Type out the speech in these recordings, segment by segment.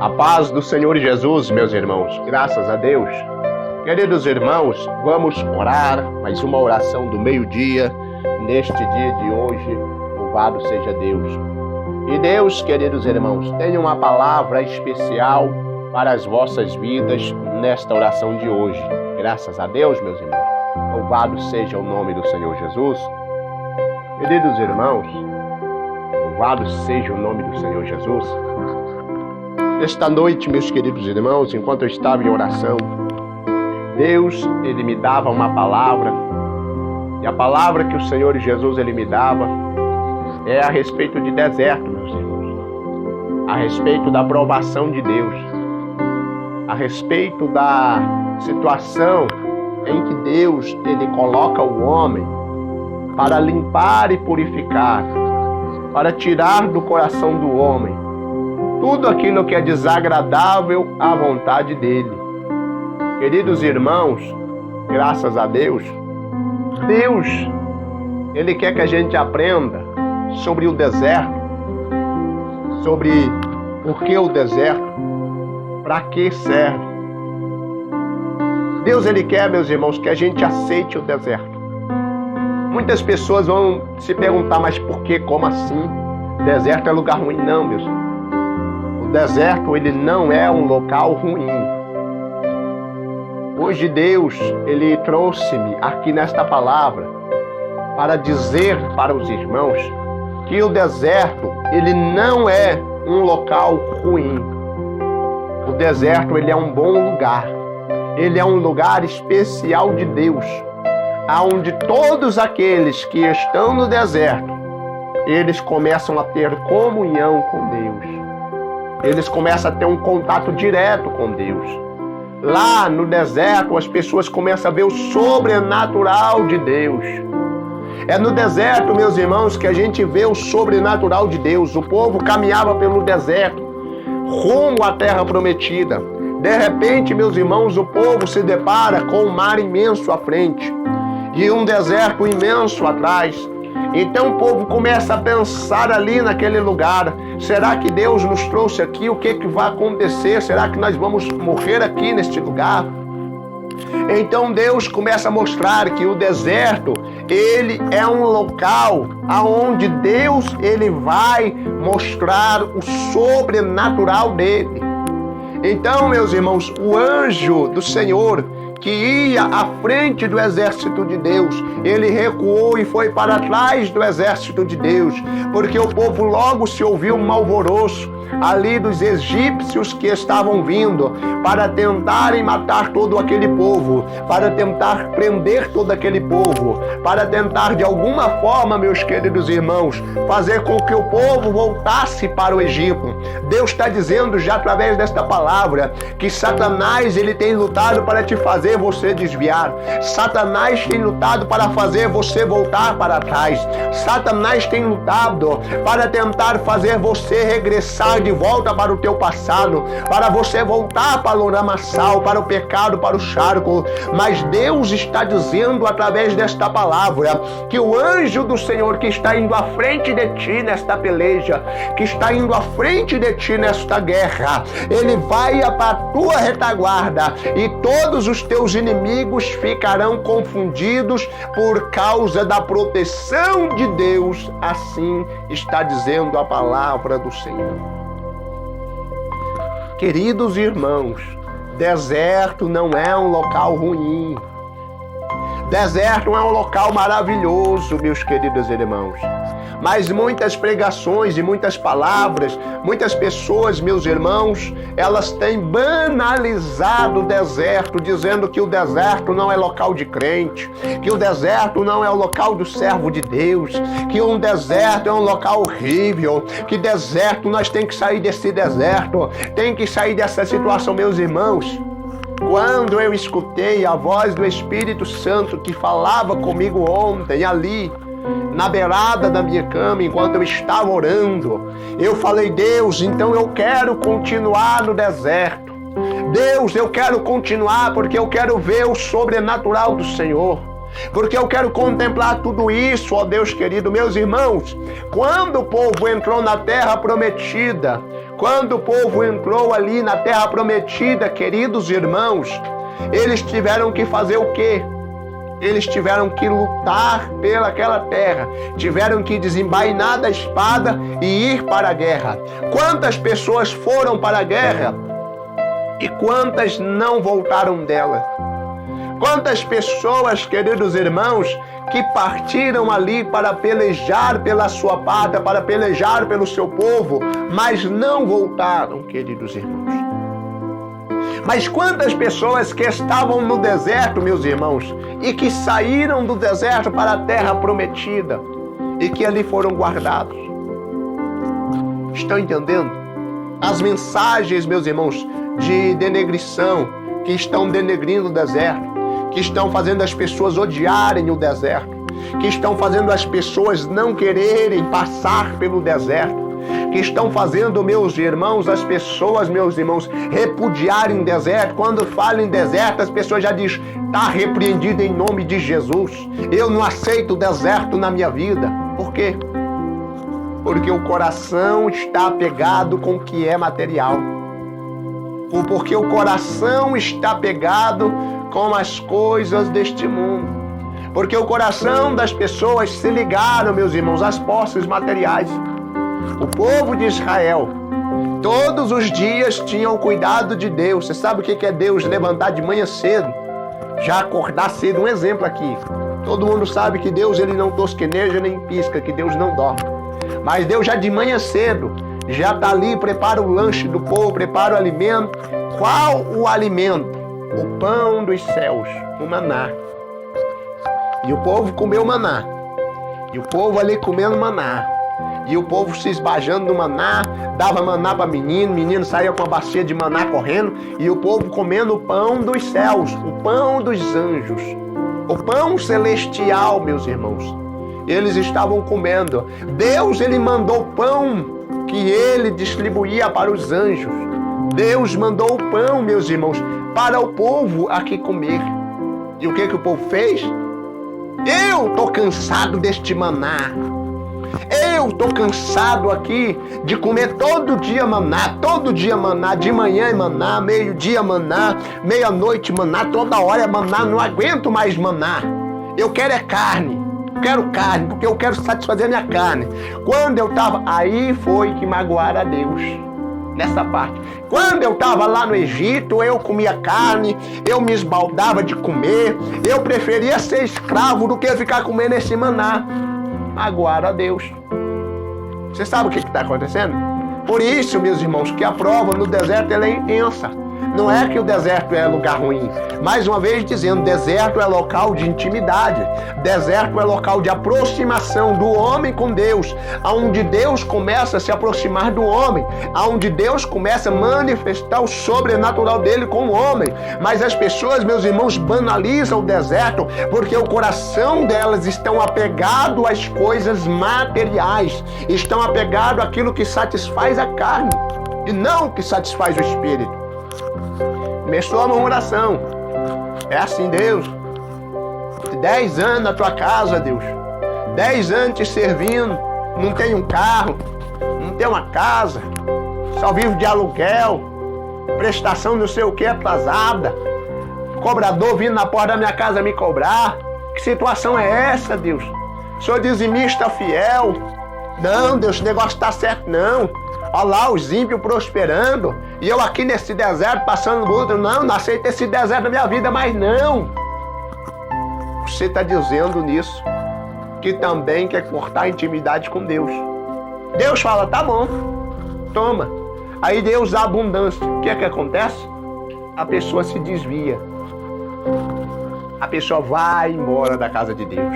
A paz do Senhor Jesus, meus irmãos, graças a Deus. Queridos irmãos, vamos orar, mais uma oração do meio-dia, neste dia de hoje, louvado seja Deus. E Deus, queridos irmãos, tem uma palavra especial para as vossas vidas nesta oração de hoje. Graças a Deus, meus irmãos, louvado seja o nome do Senhor Jesus. Queridos irmãos, louvado seja o nome do Senhor Jesus. Esta noite, meus queridos irmãos, enquanto eu estava em oração, Deus, Ele me dava uma palavra, e a palavra que o Senhor Jesus, Ele me dava, é a respeito de deserto, meus irmãos, a respeito da aprovação de Deus, a respeito da situação em que Deus, Ele coloca o homem para limpar e purificar, para tirar do coração do homem tudo aquilo que é desagradável à vontade dele. Queridos irmãos, graças a Deus, Ele quer que a gente aprenda sobre o deserto, sobre por que o deserto, para que serve. Deus, Ele quer, meus irmãos, que a gente aceite o deserto. Muitas pessoas vão se perguntar, mas por que, como assim? Deserto é lugar ruim? Não, meus irmãos. O deserto, ele não é um local ruim. Hoje Deus, Ele trouxe-me aqui nesta palavra para dizer para os irmãos que o deserto, ele não é um local ruim. O deserto, ele é um bom lugar. Ele é um lugar especial de Deus, aonde todos aqueles que estão no deserto, eles começam a ter comunhão com Deus. Eles começam a ter um contato direto com Deus. Lá no deserto, as pessoas começam a ver o sobrenatural de Deus. É no deserto, meus irmãos, que a gente vê o sobrenatural de Deus. O povo caminhava pelo deserto, rumo à terra prometida. De repente, meus irmãos, o povo se depara com um mar imenso à frente e um deserto imenso atrás. Então o povo começa a pensar ali naquele lugar: será que Deus nos trouxe aqui? O que vai acontecer? Será que nós vamos morrer aqui neste lugar? Então Deus começa a mostrar que o deserto, ele é um local aonde Deus, ele vai mostrar o sobrenatural dele. Então, meus irmãos, o anjo do Senhor, que ia à frente do exército de Deus, ele recuou e foi para trás do exército de Deus, porque o povo logo se ouviu um alvoroço ali dos egípcios que estavam vindo para tentarem matar todo aquele povo, para tentar prender todo aquele povo, para tentar de alguma forma, meus queridos irmãos, fazer com que o povo voltasse para o Egito. Deus está dizendo já através desta palavra que Satanás, ele tem lutado para te fazer você desviar. Satanás tem lutado para fazer você voltar para trás. Satanás tem lutado para tentar fazer você regressar de volta para o teu passado, para você voltar para o lamaçal, para o pecado, para o charco. Mas Deus está dizendo através desta palavra que o anjo do Senhor que está indo à frente de ti nesta peleja, que está indo à frente de ti nesta guerra, ele vai para a tua retaguarda e todos os teus inimigos ficarão confundidos por causa da proteção de Deus. Assim está dizendo a palavra do Senhor. Queridos irmãos, deserto não é um local ruim. Deserto é um local maravilhoso, meus queridos irmãos. Mas muitas pregações e muitas palavras, muitas pessoas, meus irmãos, elas têm banalizado o deserto, dizendo que o deserto não é local de crente, que o deserto não é o local do servo de Deus, que um deserto é um local horrível, que deserto, nós temos que sair desse deserto, tem que sair dessa situação, meus irmãos. Quando eu escutei a voz do Espírito Santo que falava comigo ontem ali, na beirada da minha cama, enquanto eu estava orando, eu falei: Deus, então eu quero continuar no deserto. Deus, eu quero continuar porque eu quero ver o sobrenatural do Senhor. Porque eu quero contemplar tudo isso, ó Deus querido. Meus irmãos, quando o povo entrou na terra prometida, quando o povo entrou ali na terra prometida, queridos irmãos, eles tiveram que fazer o quê? Eles tiveram que lutar pelaquela terra, tiveram que desembainar da espada e ir para a guerra. Quantas pessoas foram para a guerra e quantas não voltaram dela? Quantas pessoas, queridos irmãos, que partiram ali para pelejar pela sua pátria, para pelejar pelo seu povo, mas não voltaram, queridos irmãos. Mas quantas pessoas que estavam no deserto, meus irmãos, e que saíram do deserto para a terra prometida e que ali foram guardados? Estão entendendo? As mensagens, meus irmãos, de denegrição, que estão denegrindo o deserto, que estão fazendo as pessoas odiarem o deserto, que estão fazendo as pessoas não quererem passar pelo deserto, que estão fazendo, meus irmãos, as pessoas, meus irmãos, repudiarem deserto. Quando falam em deserto, as pessoas já dizem, está repreendido em nome de Jesus. Eu não aceito o deserto na minha vida. Por quê? Porque o coração está apegado com o que é material. Porque o coração está apegado com as coisas deste mundo. Porque o coração das pessoas se ligaram, meus irmãos, às posses materiais. O povo de Israel, todos os dias tinham cuidado de Deus. Você sabe o que é Deus levantar de manhã cedo? Já acordar cedo, um exemplo aqui. Todo mundo sabe que Deus ele não tosqueneja nem pisca, que Deus não dorme. Mas Deus já de manhã cedo, já está ali, prepara o lanche do povo, prepara o alimento. Qual o alimento? O pão dos céus, o maná. E o povo comeu maná. E o povo ali comendo maná. E o povo se esbajando no maná, dava maná para menino, menino saía com a bacia de maná correndo, e o povo comendo o pão dos céus, o pão dos anjos, o pão celestial, meus irmãos. Eles estavam comendo. Deus, ele mandou o pão que ele distribuía para os anjos. Deus mandou o pão, meus irmãos, para o povo aqui comer. E o que o povo fez? Eu tô cansado deste maná. Eu tô cansado aqui de comer todo dia maná, de manhã é maná, meio-dia maná, meia-noite maná, toda hora é maná, não aguento mais maná. Eu quero é carne, porque eu quero satisfazer a minha carne. Quando eu tava, aí foi que magoaram a Deus, nessa parte. Quando eu tava lá no Egito, eu comia carne, eu me esbaldava de comer, eu preferia ser escravo do que ficar comendo esse maná. Magoaram a Deus. Você sabe o que está acontecendo? Por isso, meus irmãos, que a prova no deserto ela é intensa. Não é que o deserto é lugar ruim. Mais uma vez dizendo, deserto é local de intimidade. Deserto é local de aproximação do homem com Deus. Onde Deus começa a se aproximar do homem. Onde Deus começa a manifestar o sobrenatural dele com o homem. Mas as pessoas, meus irmãos, banalizam o deserto porque o coração delas estão apegado às coisas materiais. Estão apegado àquilo que satisfaz a carne e não o que satisfaz o espírito. Começou a murmuração. É assim, Deus. 10 anos na tua casa, Deus. 10 anos te servindo. Não tem um carro. Não tem uma casa. Só vivo de aluguel. Prestação não sei o que atrasada. Cobrador vindo na porta da minha casa me cobrar. Que situação é essa, Deus? Sou dizimista fiel. Não, Deus, esse negócio tá certo, não. Olha lá, os ímpios prosperando. E eu aqui nesse deserto passando luta. Não aceito esse deserto na minha vida, mas não. Você está dizendo nisso que também quer cortar a intimidade com Deus. Deus fala, tá bom, toma. Aí Deus dá abundância. O que é que acontece? A pessoa se desvia. A pessoa vai embora da casa de Deus.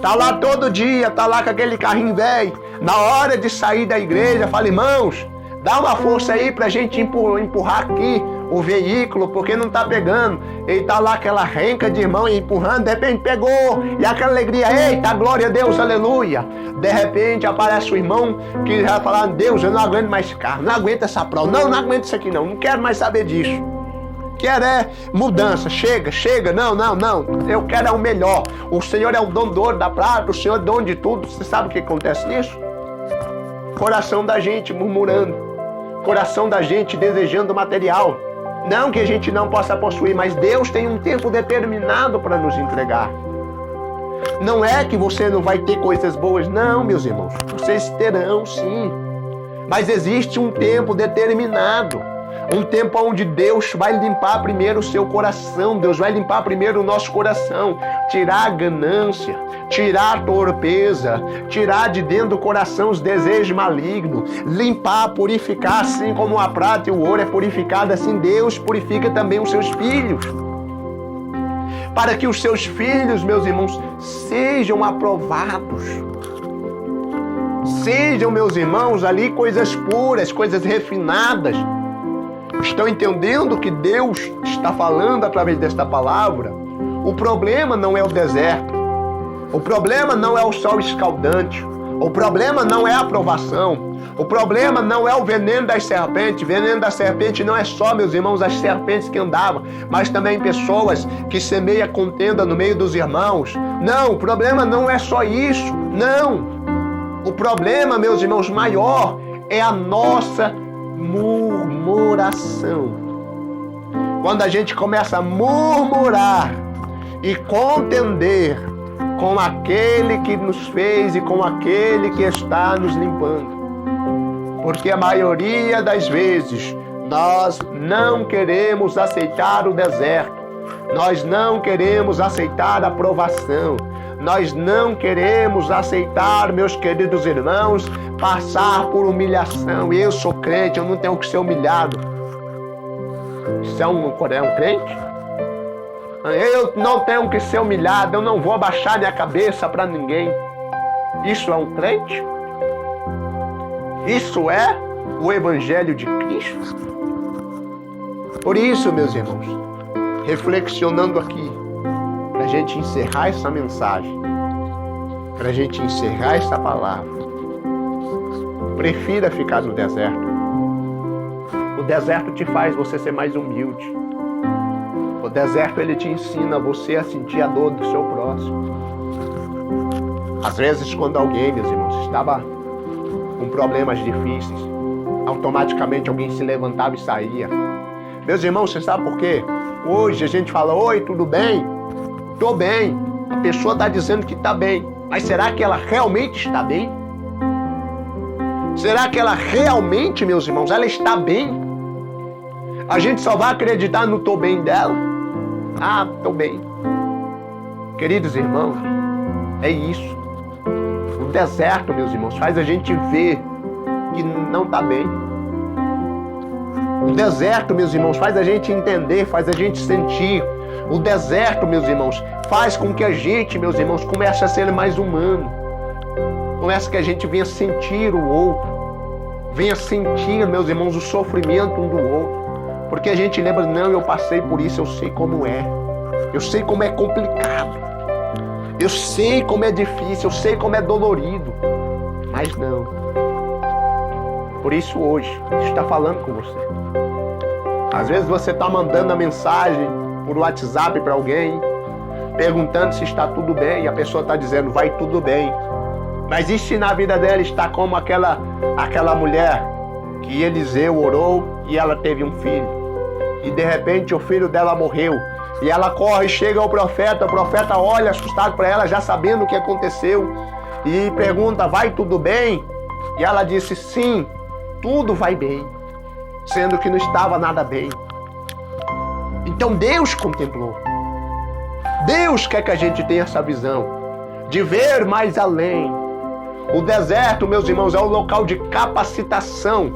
Tá lá todo dia, tá lá com aquele carrinho velho. Na hora de sair da igreja, fala, irmãos, dá uma força aí pra gente empurrar aqui o veículo, porque não tá pegando. Ele tá lá aquela renca de irmão empurrando, de repente pegou. E aquela alegria, eita, glória a Deus, aleluia. De repente aparece o irmão que já fala, Deus, eu não aguento mais esse carro, não aguento essa prova, não aguento isso aqui não quero mais saber disso. quer é mudança. Chega, não. Eu quero é o melhor. O Senhor é o dono do ouro, da prata, o Senhor é o dono de tudo. Você sabe o que acontece nisso? Coração da gente murmurando. Coração da gente desejando material. Não que a gente não possa possuir, mas Deus tem um tempo determinado para nos entregar. Não é que você não vai ter coisas boas, não, meus irmãos. Vocês terão, sim. Mas existe um tempo determinado. Um tempo onde Deus vai limpar primeiro o seu coração. Deus vai limpar primeiro o nosso coração. Tirar a ganância, tirar a torpeza, tirar de dentro do coração os desejos malignos. Limpar, purificar, assim como a prata e o ouro é purificado, assim Deus purifica também os seus filhos. Para que os seus filhos, meus irmãos, sejam aprovados. Sejam, meus irmãos, ali coisas puras, coisas refinadas. Estão entendendo o que Deus está falando através desta palavra? O problema não é o deserto. O problema não é o sol escaldante. O problema não é a aprovação. O problema não é o veneno das serpentes. O veneno da serpente não é só, meus irmãos, as serpentes que andavam, mas também pessoas que semeiam contenda no meio dos irmãos. Não, o problema não é só isso. Não. O problema, meus irmãos, maior é a nossa murmuração. Quando a gente começa a murmurar e contender com aquele que nos fez e com aquele que está nos limpando. Porque a maioria das vezes nós não queremos aceitar o deserto. Nós não queremos aceitar a provação. Nós não queremos aceitar, meus queridos irmãos, passar por humilhação. Eu sou crente, eu não tenho que ser humilhado. Isso é um crente? Eu não tenho que ser humilhado, eu não vou abaixar minha cabeça para ninguém. Isso é um crente? Isso é o Evangelho de Cristo? Por isso, meus irmãos, reflexionando aqui, para a gente encerrar essa mensagem, para a gente encerrar essa palavra, prefira ficar no deserto. O deserto te faz você ser mais humilde. O deserto, ele te ensina você a sentir a dor do seu próximo. Às vezes, quando alguém, meus irmãos, estava com problemas difíceis, automaticamente alguém se levantava e saía. Meus irmãos, você sabe por quê? Hoje a gente fala, oi, tudo bem? Tô bem. A pessoa está dizendo que está bem. Mas será que ela realmente está bem? Será que ela realmente, meus irmãos, ela está bem? A gente só vai acreditar no tô bem dela? Ah, tô bem. Queridos irmãos, é isso. O deserto, meus irmãos, faz a gente ver que não está bem. O deserto, meus irmãos, faz a gente entender, faz a gente sentir. O deserto, meus irmãos, faz com que a gente, meus irmãos, comece a ser mais humano. Comece que a gente venha sentir o outro. Venha sentir, meus irmãos, o sofrimento um do outro. Porque a gente lembra, não, eu passei por isso, eu sei como é. Eu sei como é complicado. Eu sei como é difícil, eu sei como é dolorido. Mas não. Por isso hoje, Deus está falando com você. Às vezes você está mandando a mensagem por WhatsApp para alguém, perguntando se está tudo bem, e a pessoa está dizendo, vai tudo bem. Mas e se na vida dela está como aquela mulher que Eliseu orou e ela teve um filho? E de repente o filho dela morreu. E ela corre, chega ao profeta, o profeta olha assustado para ela, já sabendo o que aconteceu, e pergunta, vai tudo bem? E ela disse, sim, tudo vai bem, sendo que não estava nada bem. Então Deus contemplou. Deus quer que a gente tenha essa visão, de ver mais além. O deserto, meus irmãos, é um local de capacitação,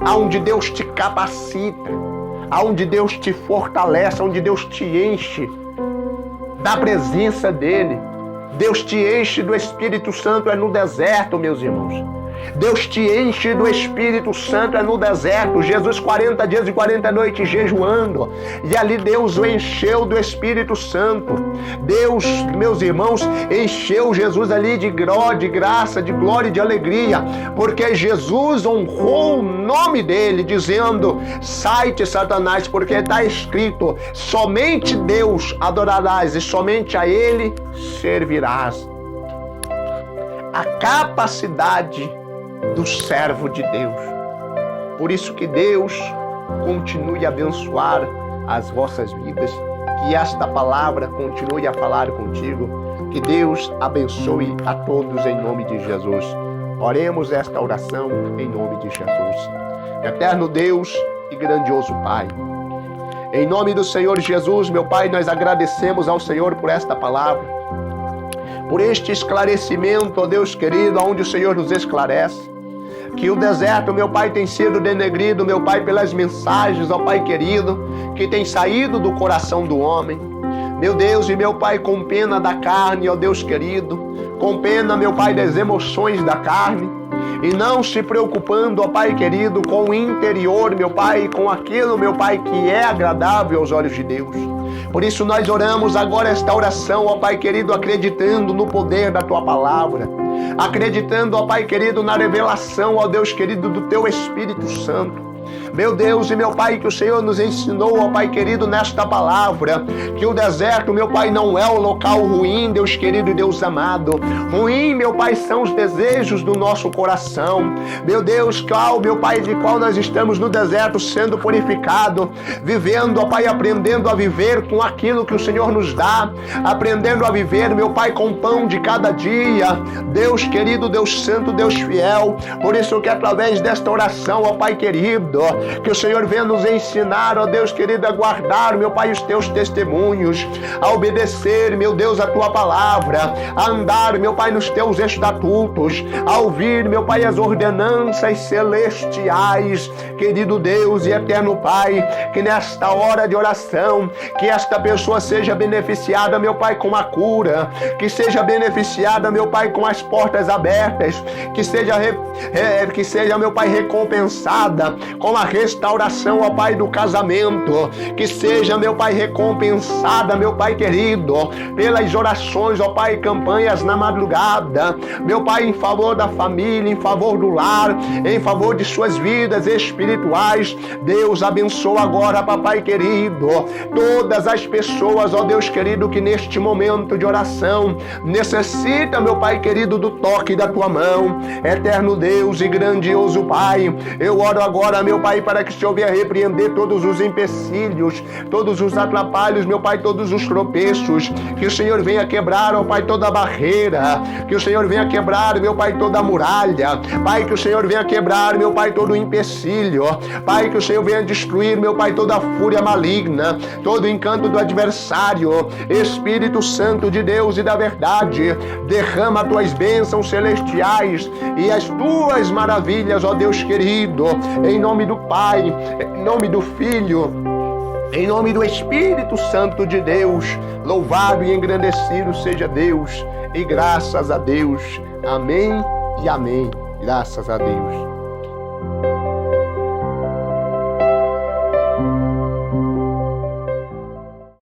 aonde Deus te capacita, aonde Deus te fortalece, aonde Deus te enche da presença dele. Deus te enche do Espírito Santo, é no deserto, meus irmãos. Deus te enche do Espírito Santo no deserto. Jesus 40 dias e 40 noites jejuando. E ali Deus o encheu do Espírito Santo. Deus, meus irmãos, encheu Jesus ali de graça, de glória e de alegria. Porque Jesus honrou o nome dele, dizendo: sai-te, Satanás, porque está escrito: somente Deus adorarás e somente a Ele servirás. A capacidade do servo de Deus. Por isso que Deus continue a abençoar as vossas vidas, que esta palavra continue a falar contigo, que Deus abençoe a todos em nome de Jesus. Oremos esta oração em nome de Jesus. Eterno Deus e grandioso Pai, em nome do Senhor Jesus, meu Pai, nós agradecemos ao Senhor por esta palavra, por este esclarecimento, ó Deus querido, onde o Senhor nos esclarece que o deserto, meu Pai, tem sido denegrido, meu Pai, pelas mensagens, ó Pai querido, que tem saído do coração do homem. Meu Deus e meu Pai, com pena da carne, ó Deus querido, com pena, meu Pai, das emoções da carne, e não se preocupando, ó Pai querido, com o interior, meu Pai, com aquilo, meu Pai, que é agradável aos olhos de Deus. Por isso nós oramos agora esta oração, ó Pai querido, acreditando no poder da Tua palavra, acreditando, ó Pai querido, na revelação, ó Deus querido, do Teu Espírito Santo. Meu Deus e meu Pai, que o Senhor nos ensinou, ó Pai querido, nesta palavra, que o deserto, meu Pai, não é o local ruim, Deus querido e Deus amado. Ruim, meu Pai, são os desejos do nosso coração. Meu Deus, qual, meu Pai, de qual nós estamos no deserto sendo purificado, vivendo, ó Pai, aprendendo a viver com aquilo que o Senhor nos dá, aprendendo a viver, meu Pai, com o pão de cada dia. Deus querido, Deus santo, Deus fiel. Por isso que através desta oração, ó Pai querido, que o Senhor venha nos ensinar, ó Deus querido, a guardar, meu Pai, os Teus testemunhos, a obedecer, meu Deus, a Tua palavra, a andar, meu Pai, nos Teus estatutos, a ouvir, meu Pai, as ordenanças celestiais. Querido Deus e eterno Pai, que nesta hora de oração, que esta pessoa seja beneficiada, meu Pai, com a cura, que seja beneficiada, meu Pai, com as portas abertas, que seja, meu Pai, recompensada com a restauração, ó Pai, do casamento, que seja, meu Pai, recompensada, meu Pai querido, pelas orações, ó Pai, campanhas na madrugada, meu Pai, em favor da família, em favor do lar, em favor de suas vidas espirituais. Deus abençoa agora, papai querido, todas as pessoas, ó Deus querido, que neste momento de oração necessita, meu Pai querido, do toque da Tua mão. Eterno Deus e grandioso Pai, eu oro agora, meu Pai, para que o Senhor venha repreender todos os empecilhos, todos os atrapalhos, meu Pai, todos os tropeços, que o Senhor venha quebrar, ó Pai, toda a barreira, que o Senhor venha quebrar, meu Pai, toda a muralha, Pai, que o Senhor venha quebrar, meu Pai, todo o empecilho, Pai, que o Senhor venha destruir, meu Pai, toda a fúria maligna, todo o encanto do adversário. Espírito Santo de Deus e da verdade, derrama Tuas bênçãos celestiais e as Tuas maravilhas, ó Deus querido, em nome do Pai, em nome do Filho, em nome do Espírito Santo de Deus. Louvado e engrandecido seja Deus, e graças a Deus. Amém e amém. Graças a Deus.